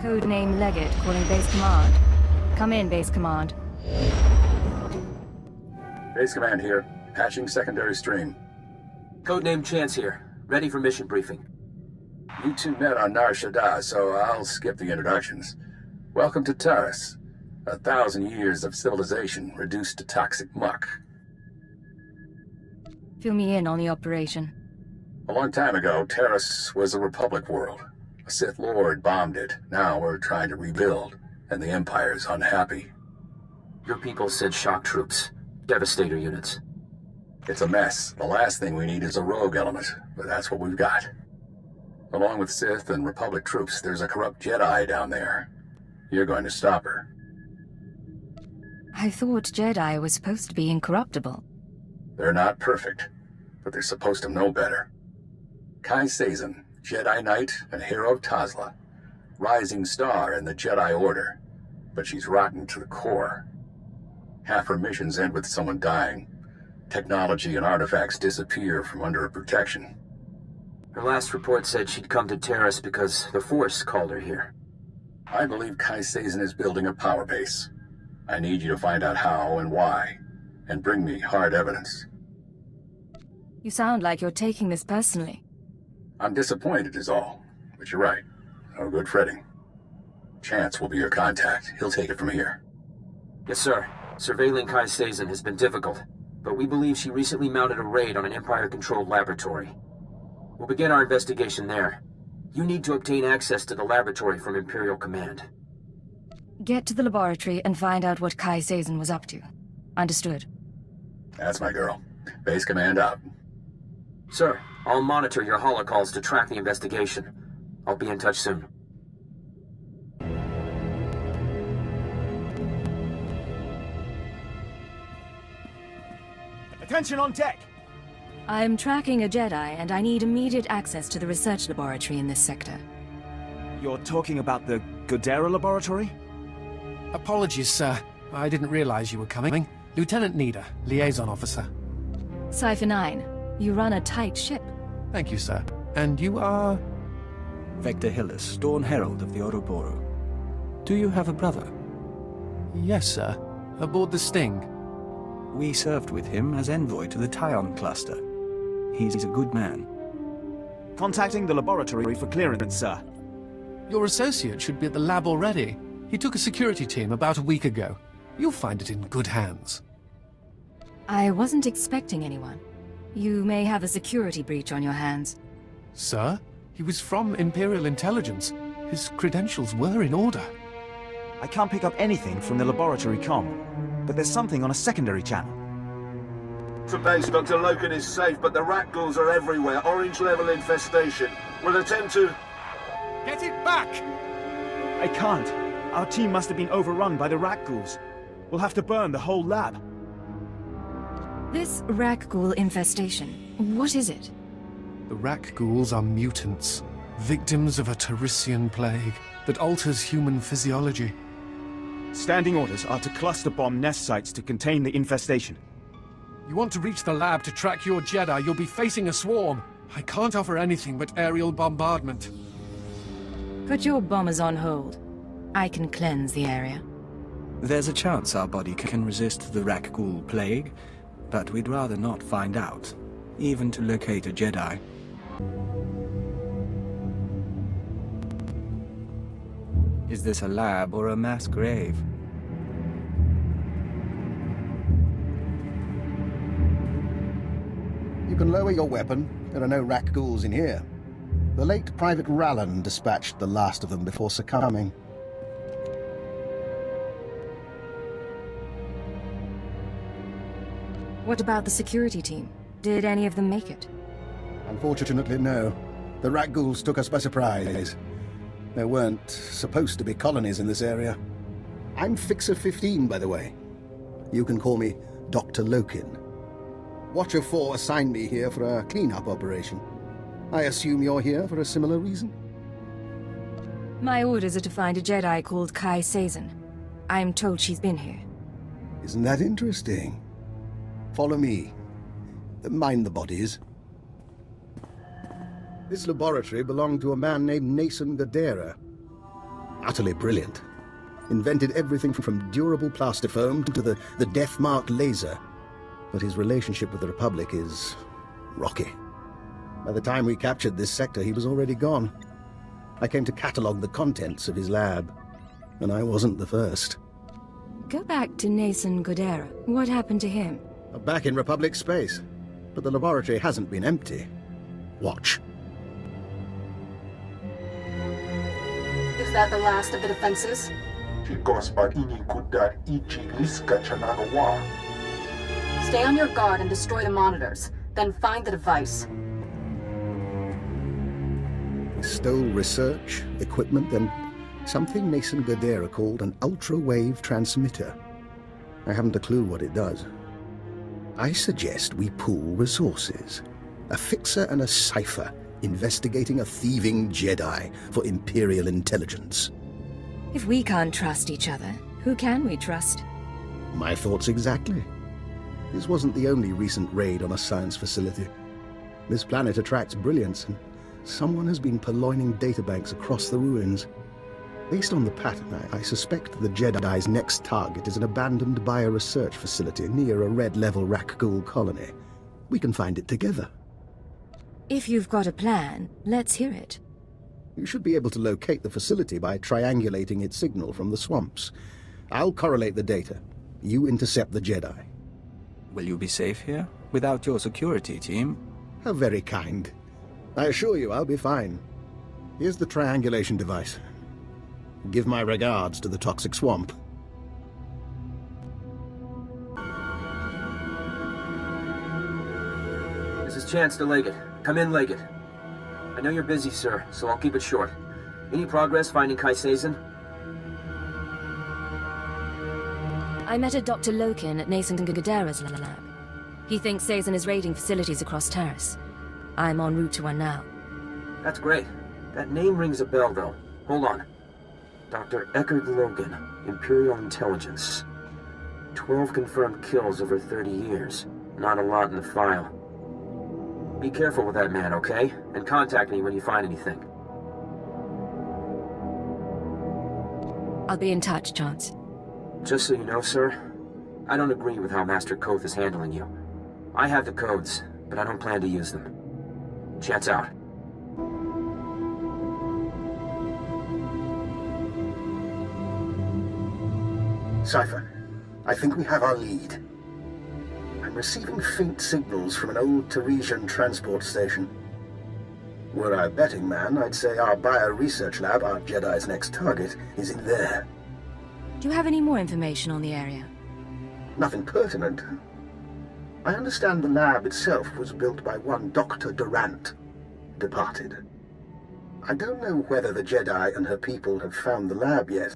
Codename Leggett calling Base Command. Come in, Base Command. Base Command here. Patching secondary stream. Codename Chance here. Ready for mission briefing. You two met on Nar Shaddaa, so I'll skip the introductions. Welcome to Taris. 1,000 years of civilization reduced to toxic muck. Fill me in on the operation. A long time ago, Taris was a Republic world. A Sith Lord bombed it. Now we're trying to rebuild, and the Empire's unhappy. Your people sent shock troops. Devastator units. It's a mess. The last thing we need is a rogue element, but that's what we've got. Along with Sith and Republic troops, there's a corrupt Jedi down there. You're going to stop her. I thought Jedi was supposed to be incorruptible. They're not perfect, but they're supposed to know better. Kai Sazin, Jedi Knight and hero of Tazla. Rising star in the Jedi Order, but she's rotten to the core. Half her missions end with someone dying. Technology and artifacts disappear from under her protection. Her last report said she'd come to Taris because the Force called her here. I believe Kai Sazin is building a power base. I need you to find out how and why, and bring me hard evidence. You sound like you're taking this personally. I'm disappointed is all, but you're right. No good fretting. Chance will be your contact. He'll take it from here. Yes, sir. Surveilling Kai Sazin has been difficult, but we believe she recently mounted a raid on an Empire-controlled laboratory. We'll begin our investigation there. You need to obtain access to the laboratory from Imperial Command. Get to the laboratory and find out what Kai Sazin was up to. Understood. That's my girl. Base Command out. Sir, I'll monitor your holocalls to track the investigation. I'll be in touch soon. Attention on deck! I'm tracking a Jedi, and I need immediate access to the research laboratory in this sector. You're talking about the Godera laboratory? Apologies, sir. I didn't realize you were coming. Lieutenant Nida, liaison officer. Cypher 9, you run a tight ship. Thank you, sir. And you are... Vector Hillis, Dawn Herald of the Ouroboros. Do you have a brother? Yes, sir. Aboard the Sting. We served with him as envoy to the Tyon cluster. He's a good man. Contacting the laboratory for clearance, sir. Your associate should be at the lab already. He took a security team about a week ago. You'll find it in good hands. I wasn't expecting anyone. You may have a security breach on your hands. Sir? He was from Imperial Intelligence. His credentials were in order. I can't pick up anything from the laboratory comm, but there's something on a secondary channel. To base, Dr. Loken is safe, but the rat ghouls are everywhere. Orange-level infestation. We'll attempt to... Get it back! I can't. Our team must have been overrun by the rat ghouls. We'll have to burn the whole lab. This Rakghoul infestation, what is it? The Rakghouls are mutants, victims of a Tarisian plague that alters human physiology. Standing orders are to cluster bomb nest sites to contain the infestation. You want to reach the lab to track your Jedi, you'll be facing a swarm. I can't offer anything but aerial bombardment. Put your bombers on hold. I can cleanse the area. There's a chance our body can resist the Rakghoul plague, but we'd rather not find out, even to locate a Jedi. Is this a lab or a mass grave? You can lower your weapon. There are no Rakghouls in here. The late Private Rallan dispatched the last of them before succumbing. What about the security team? Did any of them make it? Unfortunately, no. The Rakghouls took us by surprise. There weren't supposed to be colonies in this area. I'm Fixer 15, by the way. You can call me Dr. Loken. Watcher 4 assigned me here for a cleanup operation. I assume you're here for a similar reason? My orders are to find a Jedi called Kai Sazin. I'm told she's been here. Isn't that interesting? Follow me. Mind the bodies. This laboratory belonged to a man named Nason Godera. utterly brilliant. Invented everything from durable plaster foam to the death-marked laser. But his relationship with the Republic is rocky. By the time we captured this sector, he was already gone. I came to catalogue the contents of his lab, and I wasn't the first. Go back to Nason Godera. What happened to him? Back in Republic space, but the laboratory hasn't been empty. Watch. Is that the last of the defenses? Stay on your guard and destroy the monitors. Then find the device. He stole research, equipment, and something Nason Godera called an ultra-wave transmitter. I haven't a clue what it does. I suggest we pool resources. A fixer and a cipher investigating a thieving Jedi for Imperial intelligence. If we can't trust each other, who can we trust? My thoughts exactly. This wasn't the only recent raid on a science facility. This planet attracts brilliance, and someone has been purloining databanks across the ruins. Based on the pattern, I suspect the Jedi's next target is an abandoned bioresearch facility near a red-level Rakghoul colony. We can find it together. If you've got a plan, let's hear it. You should be able to locate the facility by triangulating its signal from the swamps. I'll correlate the data. You intercept the Jedi. Will you be safe here, without your security team? How very kind. I assure you I'll be fine. Here's the triangulation device. Give my regards to the toxic swamp. This is Chance to Leggett. Come in, Leggett. I know you're busy, sir, so I'll keep it short. Any progress finding Kai Sazin? I met a Dr. Loken at Nason Godera's lab. He thinks Sazin is raiding facilities across Taris. I'm en route to one now. That's great. That name rings a bell, though. Hold on. Dr. Eckard Logan, Imperial Intelligence. 12 confirmed kills over 30 years. Not a lot in the file. Be careful with that man, okay? And contact me when you find anything. I'll be in touch, Chance. Just so you know, sir, I don't agree with how Master Koth is handling you. I have the codes, but I don't plan to use them. Chance out. Cypher, I think we have our lead. I'm receiving faint signals from an old Tarisian transport station. Were I a betting man, I'd say our bio-research lab, our Jedi's next target, is in there. Do you have any more information on the area? Nothing pertinent. I understand the lab itself was built by one Dr. Durant, departed. I don't know whether the Jedi and her people have found the lab yet.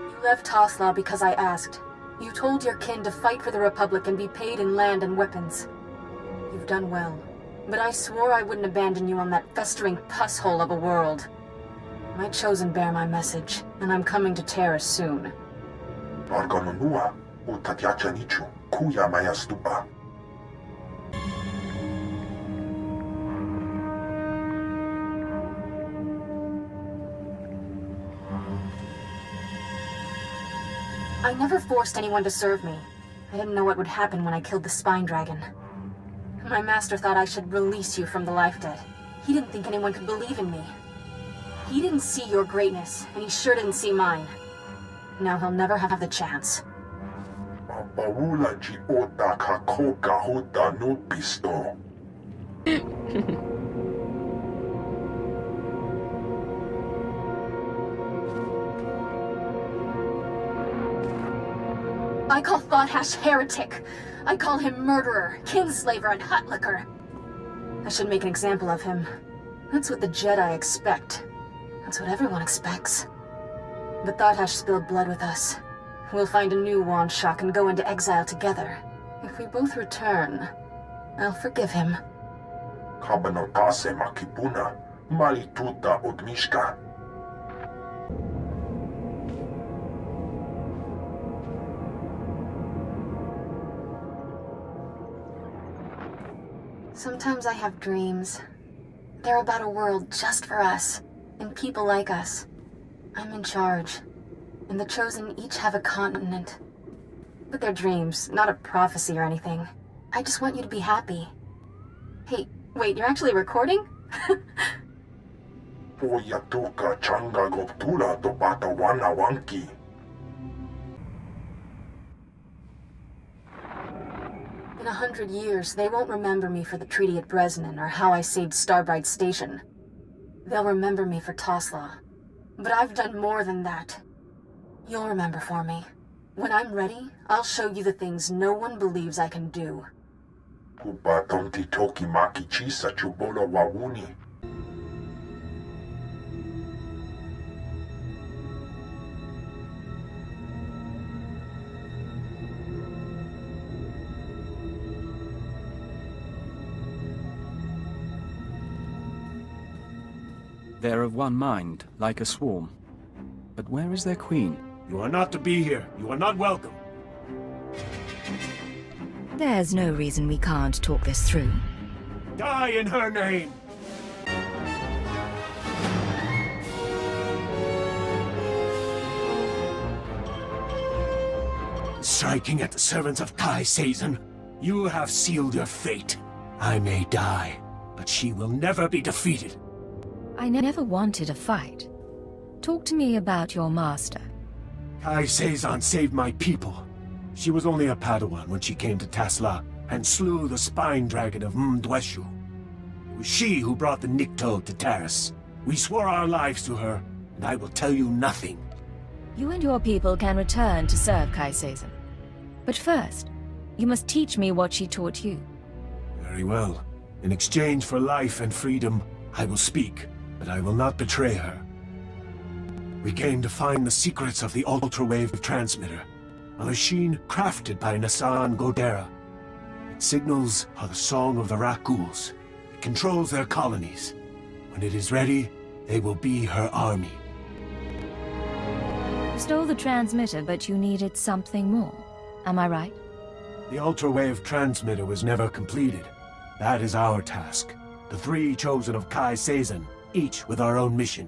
You left Tosla because I asked. You told your kin to fight for the Republic and be paid in land and weapons. You've done well. But I swore I wouldn't abandon you on that festering pus hole of a world. My chosen bear my message, and I'm coming to Taris soon. I never forced anyone to serve me. I didn't know what would happen when I killed the Spine Dragon. My master thought I should release you from the life debt. He didn't think anyone could believe in me. He didn't see your greatness, and he sure didn't see mine. Now he'll never have the chance. I call Thothash heretic. I call him murderer, kinslaver, and hutlicker. I should make an example of him. That's what the Jedi expect. That's what everyone expects. But Thothash spilled blood with us. We'll find a new Wandshock and go into exile together. If we both return, I'll forgive him. Sometimes I have dreams. They're about a world just for us, and people like us. I'm in charge, and the Chosen each have a continent. But they're dreams, not a prophecy or anything. I just want you to be happy. Hey, wait, you're actually recording? In 100 years, they won't remember me for the treaty at Bresnan or how I saved Starbright Station. They'll remember me for Toslaw. But I've done more than that. You'll remember for me. When I'm ready, I'll show you the things no one believes I can do. They're of one mind, like a swarm. But where is their queen? You are not to be here. You are not welcome. There's no reason we can't talk this through. Die in her name! Striking at the servants of Kai Sazon, you have sealed your fate. I may die, but she will never be defeated. I never wanted a fight. Talk to me about your master. Kai Sazon saved my people. She was only a Padawan when she came to Tasla and slew the spine dragon of Mdweshu. It was she who brought the Nikto to Taris. We swore our lives to her, and I will tell you nothing. You and your people can return to serve Kai Sazon. But first, you must teach me what she taught you. Very well. In exchange for life and freedom, I will speak, but I will not betray her. We came to find the secrets of the ultrawave transmitter, a machine crafted by Nassan Godera. Its signals are the song of the Rakghouls. It controls their colonies. When it is ready, they will be her army. You stole the transmitter, but you needed something more. Am I right? The ultrawave transmitter was never completed. That is our task. The three chosen of Kai Sazon, each with our own mission.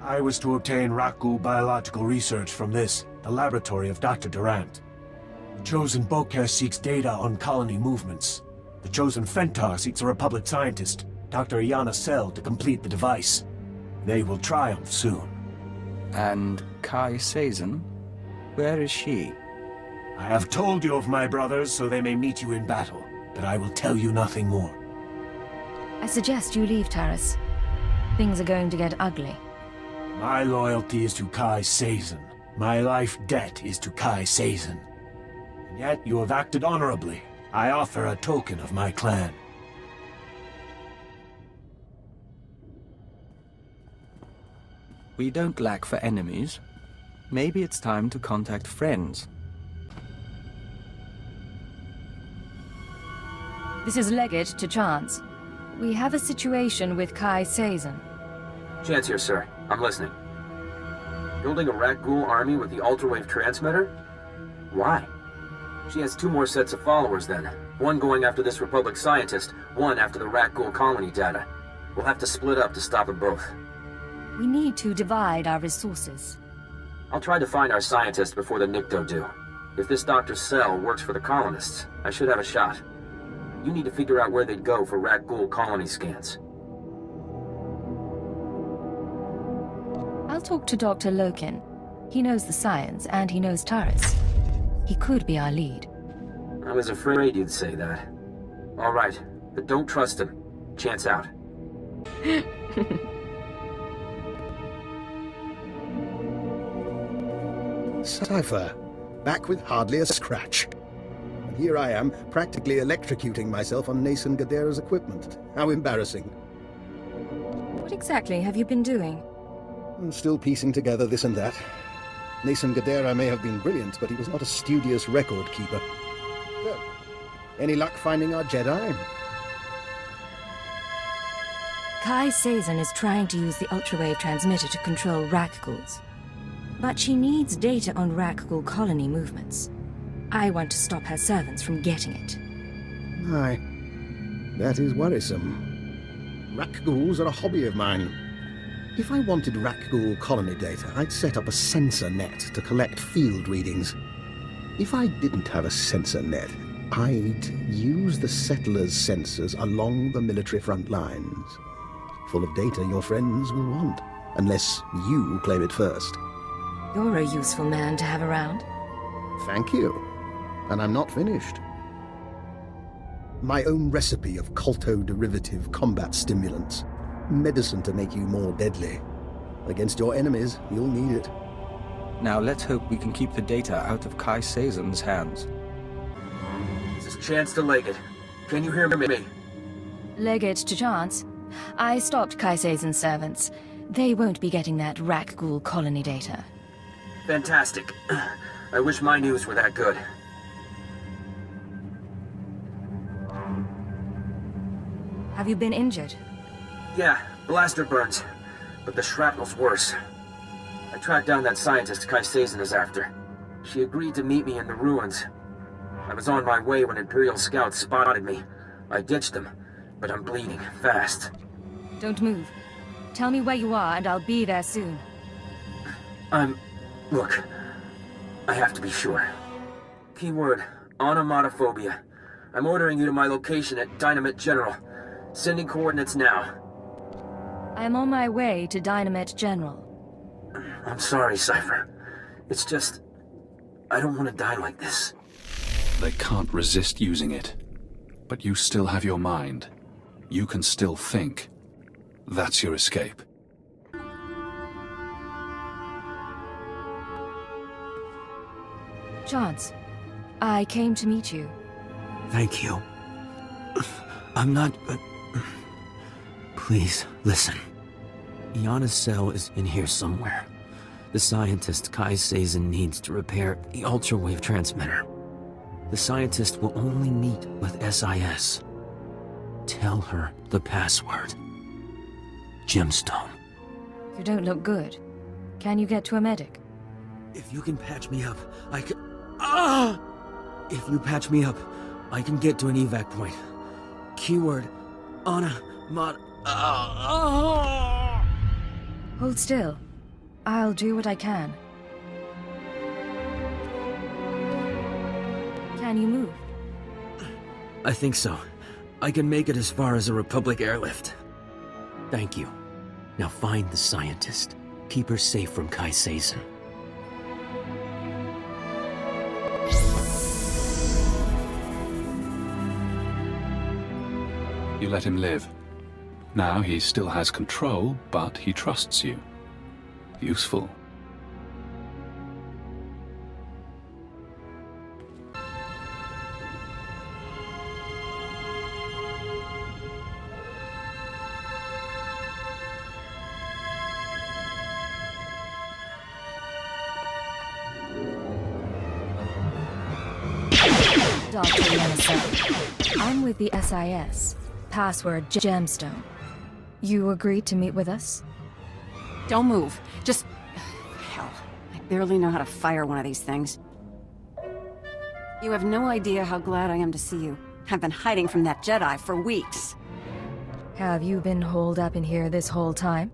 I was to obtain Rakghoul biological research from this, the laboratory of Dr. Durant. The chosen Boker seeks data on colony movements. The chosen Fentar seeks a Republic scientist, Dr. Iana Sell, to complete the device. They will triumph soon. And Kai Sazon? Where is she? I have told you of my brothers so they may meet you in battle, but I will tell you nothing more. I suggest you leave, Taris. Things are going to get ugly. My loyalty is to Kai Sazon. My life debt is to Kai Sazon. And yet you have acted honorably. I offer a token of my clan. We don't lack for enemies. Maybe it's time to contact friends. This is Leggett to Chance. We have a situation with Kai Sazon. Chance here, sir. I'm listening. Building a Rakghoul army with the ultrawave transmitter? Why? She has 2 more sets of followers then. One going after this Republic scientist, one after the Rakghoul colony data. We'll have to split up to stop them both. We need to divide our resources. I'll try to find our scientist before the Nikto do. If this Dr. Sell works for the colonists, I should have a shot. You need to figure out where they'd go for Rakghoul colony scans. I'll talk to Dr. Loken. He knows the science, and he knows Taris. He could be our lead. I was afraid you'd say that. All right, but don't trust him. Chance out. Cypher, back with hardly a scratch. And here I am, practically electrocuting myself on Nason Gadera's equipment. How embarrassing. What exactly have you been doing? I'm still piecing together this and that. Nason Gadera may have been brilliant, but he was not a studious record keeper. So, any luck finding our Jedi? Kai Sazon is trying to use the ultrawave transmitter to control Rakghouls. But she needs data on Rakghoul colony movements. I want to stop her servants from getting it. Aye. That is worrisome. Rak ghouls are a hobby of mine. If I wanted rak ghoul colony data, I'd set up a sensor net to collect field readings. If I didn't have a sensor net, I'd use the settlers' sensors along the military front lines. Full of data your friends will want, unless you claim it first. You're a useful man to have around. Thank you. And I'm not finished. My own recipe of colto-derivative combat stimulants. Medicine to make you more deadly. Against your enemies, you'll need it. Now let's hope we can keep the data out of Kai Sazon's hands. This is Chance to Leggett. Can you hear me? Leggett to Chance. I stopped Kai Sazon's servants. They won't be getting that rak ghoul colony data. Fantastic. I wish my news were that good. Have you been injured? Yeah, blaster burns. But the shrapnel's worse. I tracked down that scientist Kai Sazon is after. She agreed to meet me in the ruins. I was on my way when Imperial scouts spotted me. I ditched them, but I'm bleeding fast. Don't move. Tell me where you are and I'll be there soon. Look, I have to be sure. Keyword, onomatophobia. I'm ordering you to my location at Dynamite General. Sending coordinates now. I am on my way to Dynamite General. I'm sorry, Cypher. It's just... I don't want to die like this. They can't resist using it. But you still have your mind. You can still think. That's your escape. Chance, I came to meet you. Thank you. I'm not... Please, listen. Iana's cell is in here somewhere. The scientist Kai Sazon needs to repair the ultra-wave transmitter. The scientist will only meet with SIS. Tell her the password. Gemstone. You don't look good. Can you get to a medic? If you can patch me up, I can... Ah! If you patch me up, I can get to an evac point. Keyword, Hold still. I'll do what I can. Can you move? I think so. I can make it as far as a Republic airlift. Thank you. Now find the scientist. Keep her safe from Kai Sazon. You let him live. Now he still has control, but he trusts you. Useful. Dr. Yennefer, I'm with the SIS. Password Gemstone. You agreed to meet with us? Don't move. Just... Hell, I barely know how to fire one of these things. You have no idea how glad I am to see you. I've been hiding from that Jedi for weeks. Have you been holed up in here this whole time?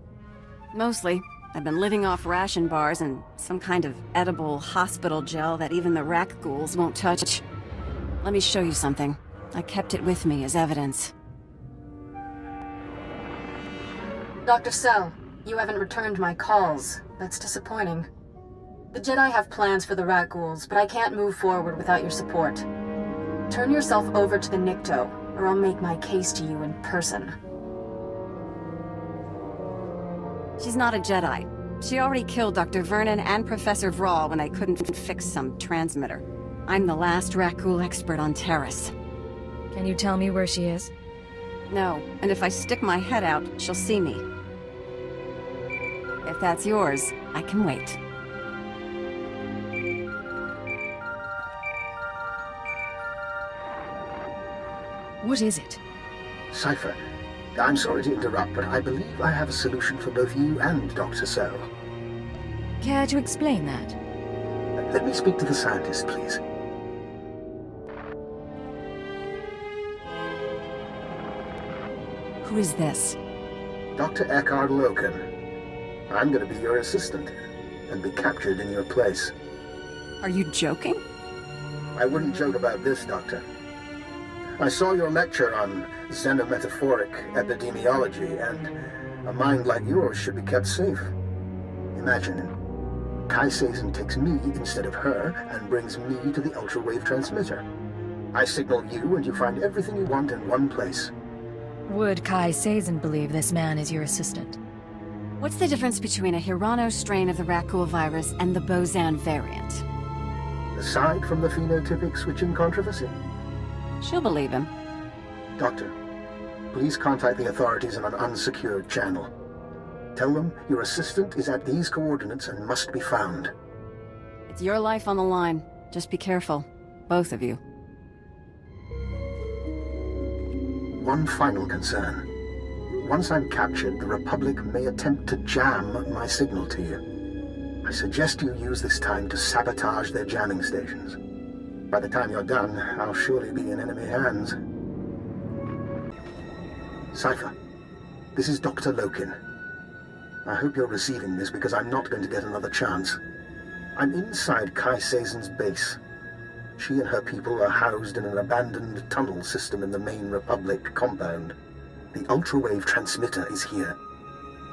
Mostly. I've been living off ration bars and some kind of edible hospital gel that even the rak ghouls won't touch. Let me show you something. I kept it with me as evidence. Dr. Cell, you haven't returned my calls. That's disappointing. The Jedi have plans for the rat ghouls, but I can't move forward without your support. Turn yourself over to the Nikto, or I'll make my case to you in person. She's not a Jedi. She already killed Dr. Vernon and Professor Vrawl when I couldn't fix some transmitter. I'm the last rat ghoul expert on Taris. Can you tell me where she is? No, and if I stick my head out, she'll see me. If that's yours, I can wait. What is it? Cypher, I'm sorry to interrupt, but I believe I have a solution for both you and Dr. Cell. Care to explain that? Let me speak to the scientist, please. is this? Dr. Eckhard Loken. I'm gonna be your assistant, and be captured in your place. Are you joking? I wouldn't joke about this, Doctor. I saw your lecture on xenometaphoric epidemiology, and a mind like yours should be kept safe. Imagine, Kai Sazin takes me instead of her, and brings me to the ultra-wave transmitter. I signal you, and you find everything you want in one place. Would Kai Sazin believe this man is your assistant? What's the difference between a Hirano strain of the Rakghoul virus and the Bozan variant? Aside from the phenotypic switching controversy? She'll believe him. Doctor, please contact the authorities on an unsecured channel. Tell them your assistant is at these coordinates and must be found. It's your life on the line. Just be careful. Both of you. One final concern. Once I'm captured, the Republic may attempt to jam my signal to you. I suggest you use this time to sabotage their jamming stations. By the time you're done, I'll surely be in enemy hands. Cypher, this is Dr. Loken. I hope you're receiving this because I'm not going to get another chance. I'm inside Kai Sazin's base. She and her people are housed in an abandoned tunnel system in the main Republic compound. The ultra-wave transmitter is here.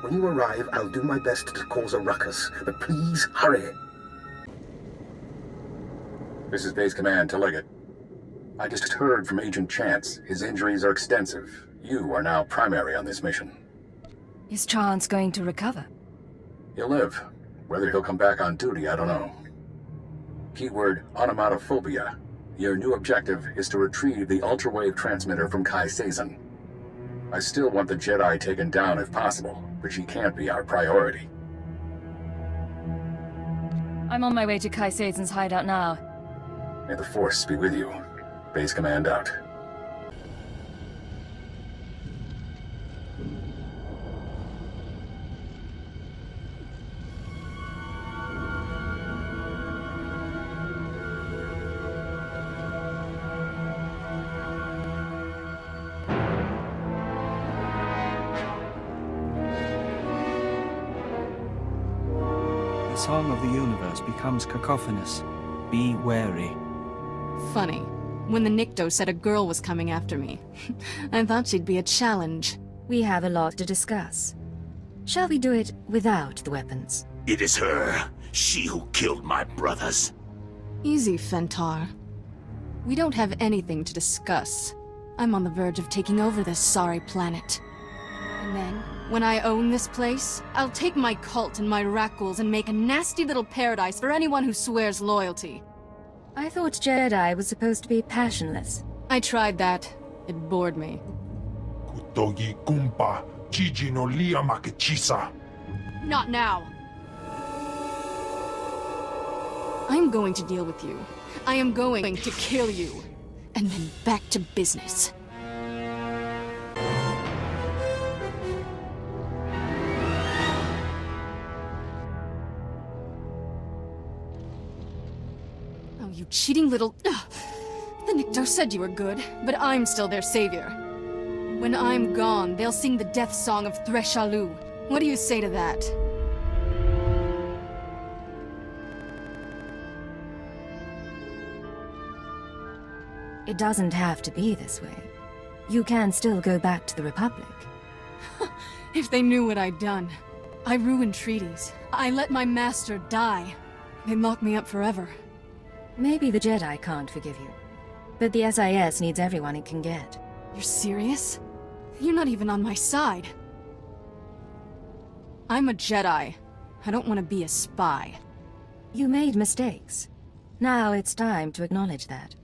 When you arrive, I'll do my best to cause a ruckus, but please hurry. This is Base Command to Leggett. I just heard from Agent Chance. His injuries are extensive. You are now primary on this mission. Is Chance going to recover? He'll live. Whether he'll come back on duty, I don't know. Keyword, onomatophobia. Your new objective is to retrieve the ultra-wave transmitter from Kai Sazin. I still want the Jedi taken down if possible, but she can't be our priority. I'm on my way to Kai Sazin's hideout now. May the Force be with you. Base Command out. The song of the universe becomes cacophonous. Be wary. Funny. When the Nikto said a girl was coming after me, I thought she'd be a challenge. We have a lot to discuss. Shall we do it without the weapons? It is her. She who killed my brothers. Easy, Fentar. We don't have anything to discuss. I'm on the verge of taking over this sorry planet. And then, when I own this place, I'll take my cult and my Rakghouls and make a nasty little paradise for anyone who swears loyalty. I thought Jedi was supposed to be passionless. I tried that. It bored me. Kutogi kumpa, Gigi no lia makechisa. Not now! I'm going to deal with you. I am going to kill you. And then back to business. Oh, you cheating little... Ugh. The Nikto said you were good, but I'm still their savior. When I'm gone, they'll sing the death song of Threshalu. What do you say to that? It doesn't have to be this way. You can still go back to the Republic. If they knew what I'd done. I ruined treaties. I let my master die. They'd lock me up forever. Maybe the Jedi can't forgive you. But the SIS needs everyone it can get. You're serious? You're not even on my side. I'm a Jedi. I don't want to be a spy. You made mistakes. Now it's time to acknowledge that.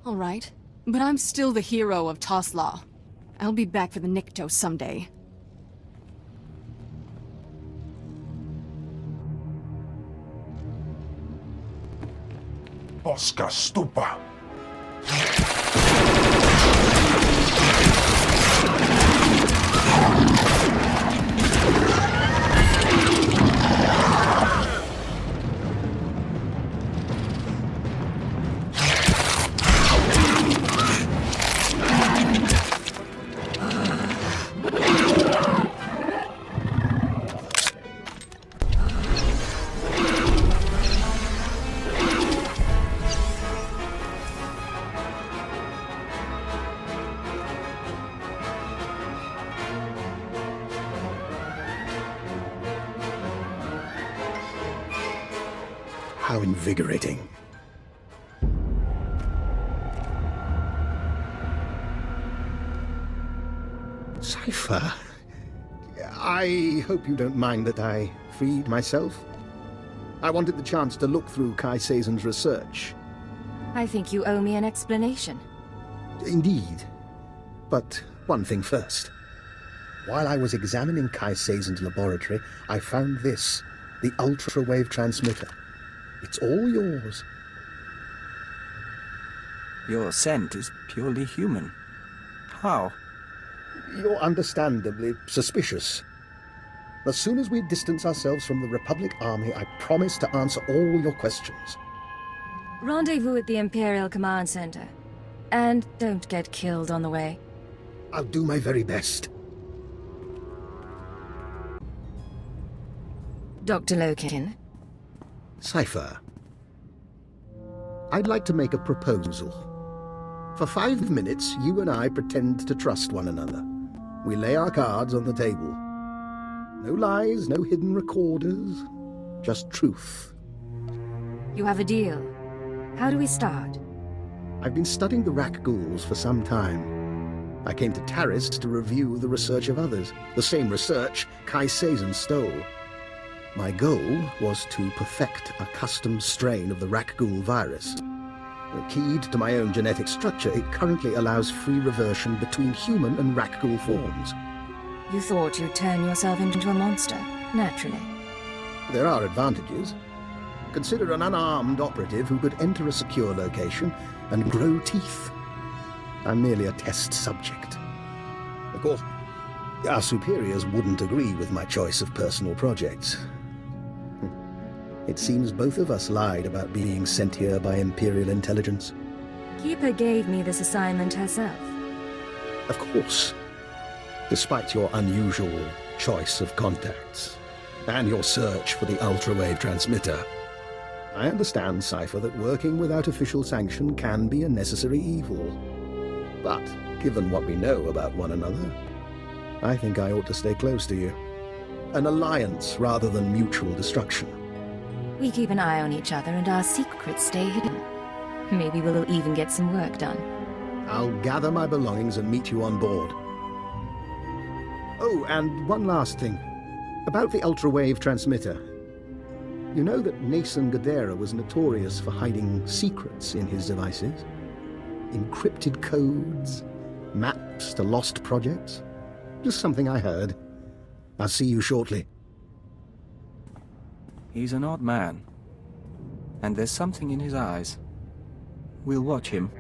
All right, but I'm still the hero of Toslaw. I'll be back for the Nikto someday. Oscar Stupa. invigorating. Cypher, I hope you don't mind that I freed myself. I wanted the chance to look through Kai Sazon's research. I think you owe me an explanation. Indeed. But one thing first. While I was examining Kai Sazon's laboratory, I found this, the ultra-wave transmitter. It's all yours. Your scent is purely human. How? You're understandably suspicious. As soon as we distance ourselves from the Republic Army, I promise to answer all your questions. Rendezvous at the Imperial Command Center. And don't get killed on the way. I'll do my very best. Dr. Lokin. Cypher. I'd like to make a proposal. For 5 minutes, you and I pretend to trust one another. We lay our cards on the table. No lies, no hidden recorders. Just truth. You have a deal. How do we start? I've been studying the Rak Ghouls for some time. I came to Taris to review the research of others, the same research Kai Sazon stole. My goal was to perfect a custom strain of the Rak Ghoul virus. Keyed to my own genetic structure, it currently allows free reversion between human and Rak Ghoul forms. You thought you'd turn yourself into a monster, naturally. There are advantages. Consider an unarmed operative who could enter a secure location and grow teeth. I'm merely a test subject. Of course, our superiors wouldn't agree with my choice of personal projects. It seems both of us lied about being sent here by Imperial intelligence. Keeper gave me this assignment herself. Of course. Despite your unusual choice of contacts, and your search for the ultra-wave transmitter. I understand, Cypher, that working without official sanction can be a necessary evil. But, given what we know about one another, I think I ought to stay close to you. An alliance rather than mutual destruction. We keep an eye on each other and our secrets stay hidden. Maybe we'll even get some work done. I'll gather my belongings and meet you on board. Oh, and one last thing. About the ultra-wave transmitter. You know that Nason Gadera was notorious for hiding secrets in his devices? Encrypted codes, maps to lost projects? Just something I heard. I'll see you shortly. He's an odd man. And there's something in his eyes. We'll watch him.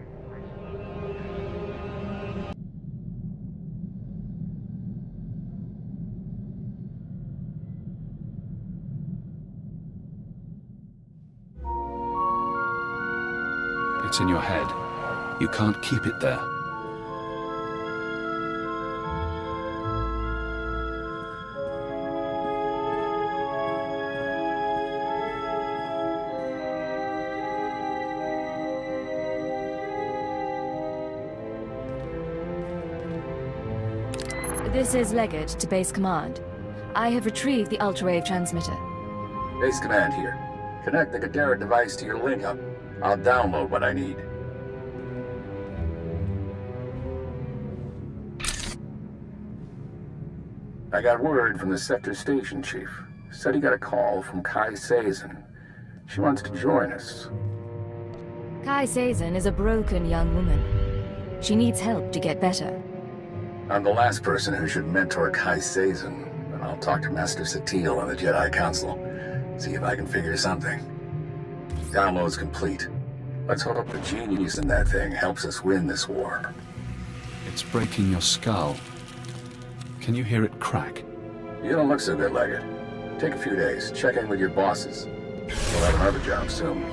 It's in your head. You can't keep it there. This is Leggett to Base Command. I have retrieved the ultra-wave transmitter. Base Command here. Connect the Gadara device to your link-up. I'll download what I need. I got word from the Sector Station Chief. Said he got a call from Kai Sazon. She wants to join us. Kai Sazon is a broken young woman. She needs help to get better. I'm the last person who should mentor Kai Sazon, but I'll talk to Master Satil on the Jedi Council. See if I can figure something. Download's complete. Let's hope the genius in that thing helps us win this war. It's breaking your skull. Can you hear it crack? You don't look so good, Leggett. Take a few days. Check in with your bosses. We'll have another job soon.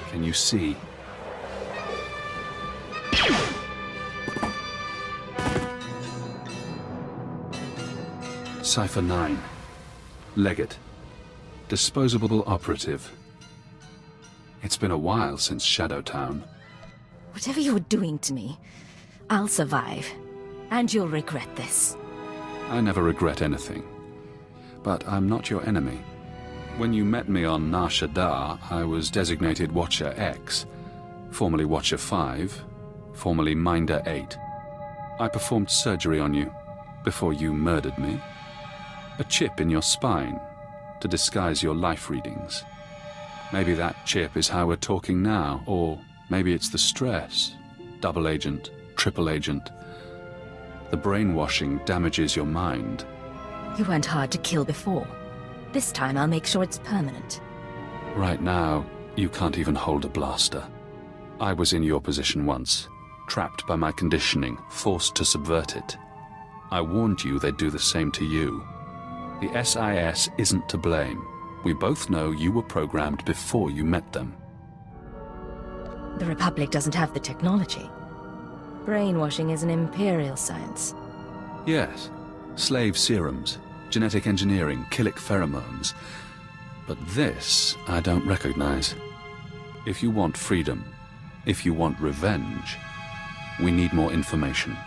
Can you see? Cypher 9. Leggett. Disposable operative. It's been a while since Shadowtown. Whatever you're doing to me, I'll survive. And you'll regret this. I never regret anything. But I'm not your enemy. When you met me on Nar Shaddaa, I was designated Watcher X, formerly Watcher 5, formerly Minder 8. I performed surgery on you before you murdered me. A chip in your spine to disguise your life readings. Maybe that chip is how we're talking now, or maybe it's the stress. Double agent, triple agent. The brainwashing damages your mind. You weren't hard to kill before. This time I'll make sure it's permanent. Right now, you can't even hold a blaster. I was in your position once, trapped by my conditioning, forced to subvert it. I warned you they'd do the same to you. The SIS isn't to blame. We both know you were programmed before you met them. The Republic doesn't have the technology. Brainwashing is an Imperial science. Yes, slave serums, genetic engineering, chilic pheromones. But this, I don't recognize. If you want freedom, if you want revenge, we need more information.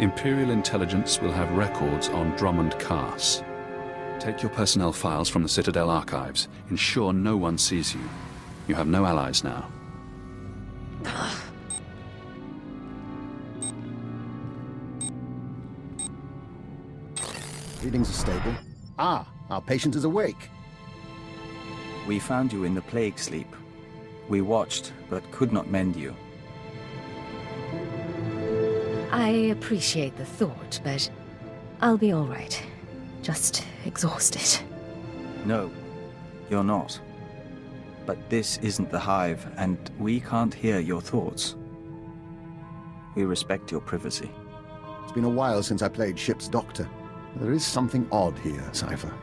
Imperial intelligence will have records on Drummond Cass. Take your personnel files from the Citadel archives. Ensure no one sees you. You have no allies now. Readings are stable. Ah, our patient is awake. We found you in the plague sleep. We watched, but could not mend you. I appreciate the thought, but I'll be all right. Just exhausted. No, you're not. But this isn't the Hive, and we can't hear your thoughts. We respect your privacy. It's been a while since I played ship's doctor. There is something odd here, Cypher.